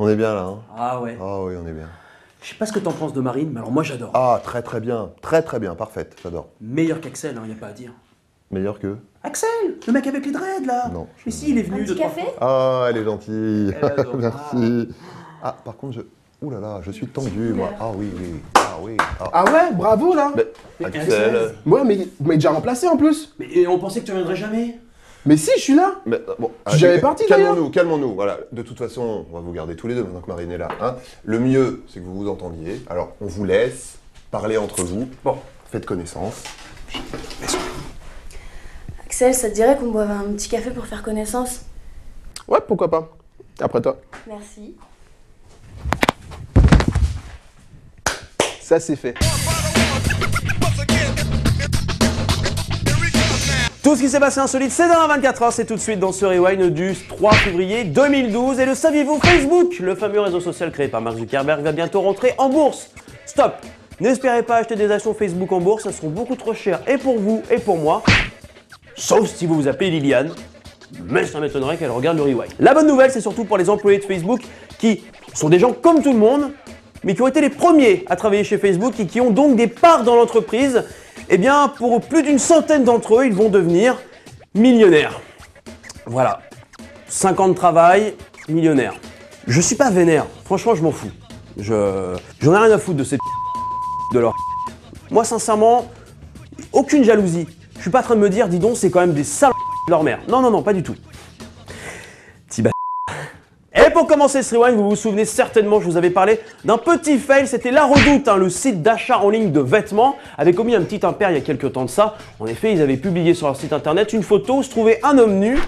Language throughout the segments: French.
On est bien là, hein? Ah ouais. Ah oui, on est bien. Je sais pas ce que t'en penses de Marine, mais alors moi j'adore. Ah, très bien, parfaite, j'adore. Meilleur qu'Axel, hein, y a pas à dire. Meilleur que? Axel, le mec avec les dreads là. Non. Mais si, il est venu Un petit trois café fois. Ah, elle est gentille. Elle adore. Merci. Ah, par contre, ouh là là, je suis tendu, moi. Ah oui, oui. Ah oui. Ah. Ah ouais, bravo là. Axel. Ouais, mais déjà remplacé en plus. Mais on pensait que tu reviendrais jamais. Mais si, je suis là. Mais, bon, J'avais parti, d'ailleurs. calmons-nous. Voilà. De toute façon, on va vous garder tous les deux maintenant que Marine est là. Hein. Le mieux, c'est que vous vous entendiez. Alors, on vous laisse parler entre vous. Bon. Faites connaissance. Axel, ça te dirait qu'on boive un petit café pour faire connaissance? Ouais, pourquoi pas. Après toi. Merci. Ça, c'est fait. Tout ce qui s'est passé insolite, c'est dans 24 heures, c'est tout de suite dans ce Rewind du 3 février 2012. Et le saviez-vous, Facebook, le fameux réseau social créé par Mark Zuckerberg, va bientôt rentrer en bourse. Stop! N'espérez pas acheter des actions Facebook en bourse, ça seront beaucoup trop chères et pour vous et pour moi. Sauf si vous vous appelez Liliane, mais ça m'étonnerait qu'elle regarde le Rewind. La bonne nouvelle, c'est surtout pour les employés de Facebook qui sont des gens comme tout le monde, mais qui ont été les premiers à travailler chez Facebook et qui ont donc des parts dans l'entreprise. Eh bien, pour plus d'une centaine d'entre eux, ils vont devenir millionnaires. Voilà. 5 ans de travail, millionnaire. Je suis pas vénère, franchement, je m'en fous. J'en ai rien à foutre de ces de leur. Moi, sincèrement, aucune jalousie. Je suis pas en train de me dire, dis donc, c'est quand même des sales de leur mère. Non, non, non, pas du tout. Et pour commencer ce rewind, vous vous souvenez certainement, je vous avais parlé d'un petit fail, c'était La Redoute, hein, le site d'achat en ligne de vêtements, avait commis un petit impair il y a quelques temps de ça. En effet, ils avaient publié sur leur site internet une photo où se trouvait un homme nu,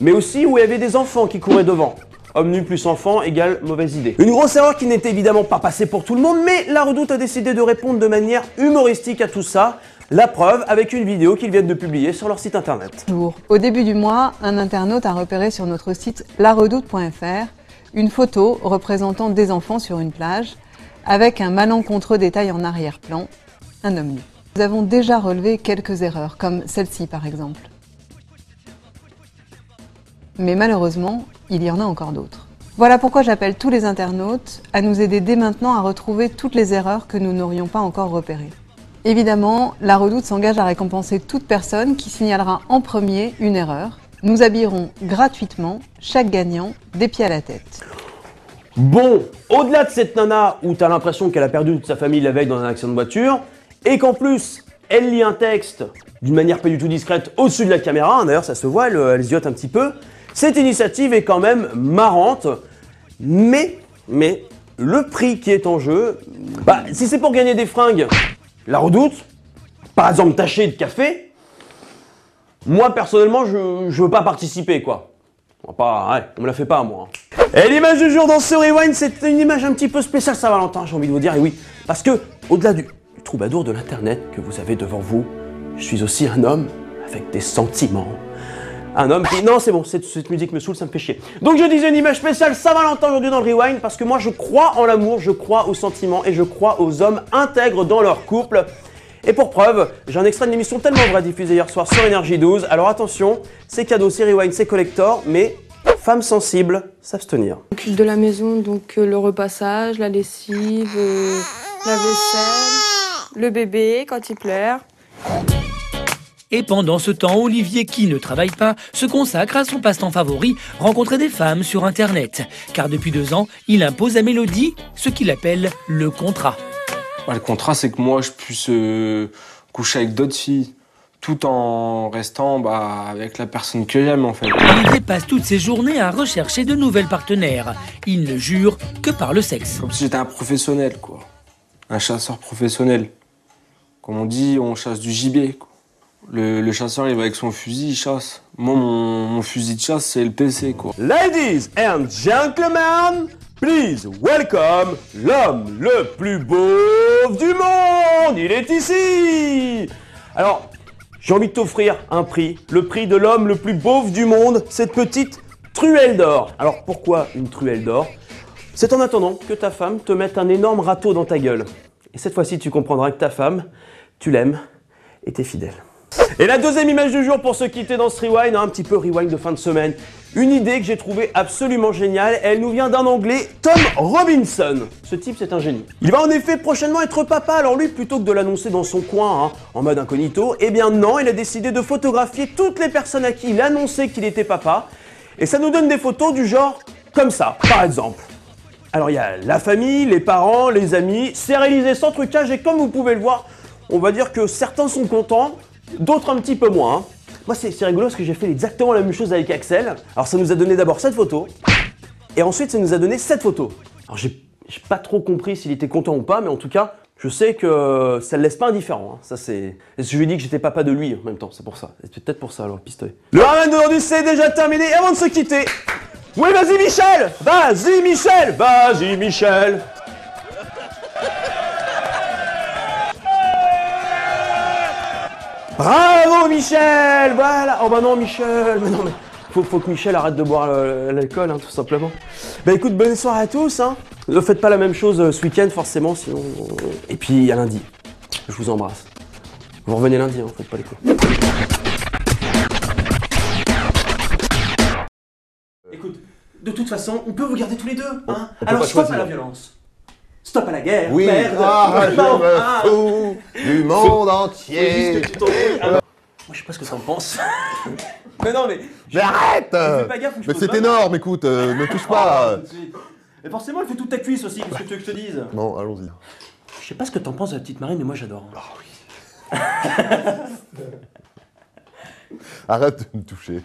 mais aussi où il y avait des enfants qui couraient devant. Homme nu plus enfant égale mauvaise idée. Une grosse erreur qui n'était évidemment pas passée pour tout le monde, mais La Redoute a décidé de répondre de manière humoristique à tout ça. La preuve avec une vidéo qu'ils viennent de publier sur leur site internet. Au début du mois, un internaute a repéré sur notre site laredoute.fr une photo représentant des enfants sur une plage avec un malencontreux détail en arrière-plan, un homme nu. Nous avons déjà relevé quelques erreurs, comme celle-ci par exemple. Mais malheureusement, il y en a encore d'autres. Voilà pourquoi j'appelle tous les internautes à nous aider dès maintenant à retrouver toutes les erreurs que nous n'aurions pas encore repérées. Évidemment, La Redoute s'engage à récompenser toute personne qui signalera en premier une erreur. Nous habillerons gratuitement chaque gagnant des pieds à la tête. Bon, au-delà de cette nana où t'as l'impression qu'elle a perdu toute sa famille la veille dans un accident de voiture, et qu'en plus, elle lit un texte d'une manière pas du tout discrète au-dessus de la caméra, d'ailleurs ça se voit, elle ziote un petit peu, cette initiative est quand même marrante, mais le prix qui est en jeu, si c'est pour gagner des fringues, La Redoute, par exemple taché de café, moi personnellement je veux pas participer quoi. On me la fait pas moi. Et l'image du jour dans ce rewind, c'est une image un petit peu spéciale Saint-Valentin, j'ai envie de vous dire, et oui, parce que au-delà du troubadour de l'internet que vous avez devant vous, je suis aussi un homme avec des sentiments. Un homme qui... Non, c'est bon, cette musique me saoule, ça me fait chier. Donc je disais une image spéciale Saint-Valentin aujourd'hui dans le rewind parce que moi je crois en l'amour, je crois aux sentiments et je crois aux hommes intègres dans leur couple. Et pour preuve, j'ai un extrait d'une émission tellement vraie diffusée hier soir sur Énergie 12. Alors attention, c'est cadeau, c'est rewind, c'est collector, mais femmes sensibles s'abstenir. M'occupe de la maison, donc le repassage, la lessive, la vaisselle, le bébé quand il pleure. Et pendant ce temps, Olivier, qui ne travaille pas, se consacre à son passe-temps favori, rencontrer des femmes sur Internet. Car depuis 2 ans, il impose à Mélodie ce qu'il appelle le contrat. Le contrat, c'est que moi, je puisse coucher avec d'autres filles, tout en restant avec la personne que j'aime, en fait. Olivier passe toutes ses journées à rechercher de nouvelles partenaires. Il ne jure que par le sexe. Comme si j'étais un professionnel, quoi. Un chasseur professionnel. Comme on dit, on chasse du gibier, quoi. Le chasseur, il va avec son fusil, il chasse. Moi, mon fusil de chasse, c'est le PC, quoi. Ladies and gentlemen, please welcome l'homme le plus beau du monde. Il est ici. Alors, j'ai envie de t'offrir un prix. Le prix de l'homme le plus beauf du monde, cette petite truelle d'or. Alors, pourquoi une truelle d'or? C'est en attendant que ta femme te mette un énorme râteau dans ta gueule. Et cette fois-ci, tu comprendras que ta femme, tu l'aimes et t'es fidèle. Et la deuxième image du jour pour se quitter dans ce rewind, un petit peu rewind de fin de semaine. Une idée que j'ai trouvée absolument géniale, elle nous vient d'un Anglais, Tom Robinson. Ce type, c'est un génie. Il va en effet prochainement être papa, alors lui, plutôt que de l'annoncer dans son coin, en mode incognito, eh bien non, il a décidé de photographier toutes les personnes à qui il annonçait qu'il était papa, et ça nous donne des photos du genre comme ça, par exemple. Alors il y a la famille, les parents, les amis, c'est réalisé sans trucage, et comme vous pouvez le voir, on va dire que certains sont contents, d'autres un petit peu moins. Moi, c'est rigolo parce que j'ai fait exactement la même chose avec Axel. Alors, ça nous a donné d'abord cette photo, et ensuite, ça nous a donné cette photo. Alors, j'ai pas trop compris s'il était content ou pas, mais en tout cas, je sais que ça le laisse pas indifférent. Hein. Ça, c'est. Je lui ai dit que j'étais papa de lui en même temps, c'est pour ça. C'est peut-être pour ça, alors, le pistolet. Le ramadan d'aujourd'hui, c'est déjà terminé, et avant de se quitter. Oui, vas-y, Michel! Vas-y, Michel! Vas-y, Michel! Bravo Michel! Voilà! Oh bah non Michel! Mais non mais faut que Michel arrête de boire l'alcool, hein, tout simplement. Bah écoute, bonne soirée à tous, hein. Ne faites pas la même chose ce week-end forcément, sinon... Et puis à lundi. Je vous embrasse. Vous revenez lundi, hein, faites pas les coups. Écoute, de toute façon, on peut vous garder tous les deux, hein. On peut Alors pas stop choisir. à la violence. Stop à la guerre, Oui, merde. je Non, me fous du monde Faut entier. juste que tu t'en pries, hein. Moi je sais pas ce que t'en penses. Mais non mais... Mais arrête! fais pas gaffe, ou je Mais pose c'est ma main. énorme, écoute, ne touche Oh, pas. tout de suite. Mais forcément, elle fait toute ta cuisse aussi, qu'est-ce que tu veux que je te dise? Non, allons-y. Je sais pas ce que t'en penses de la petite Marine, mais moi j'adore. Arrête de me toucher.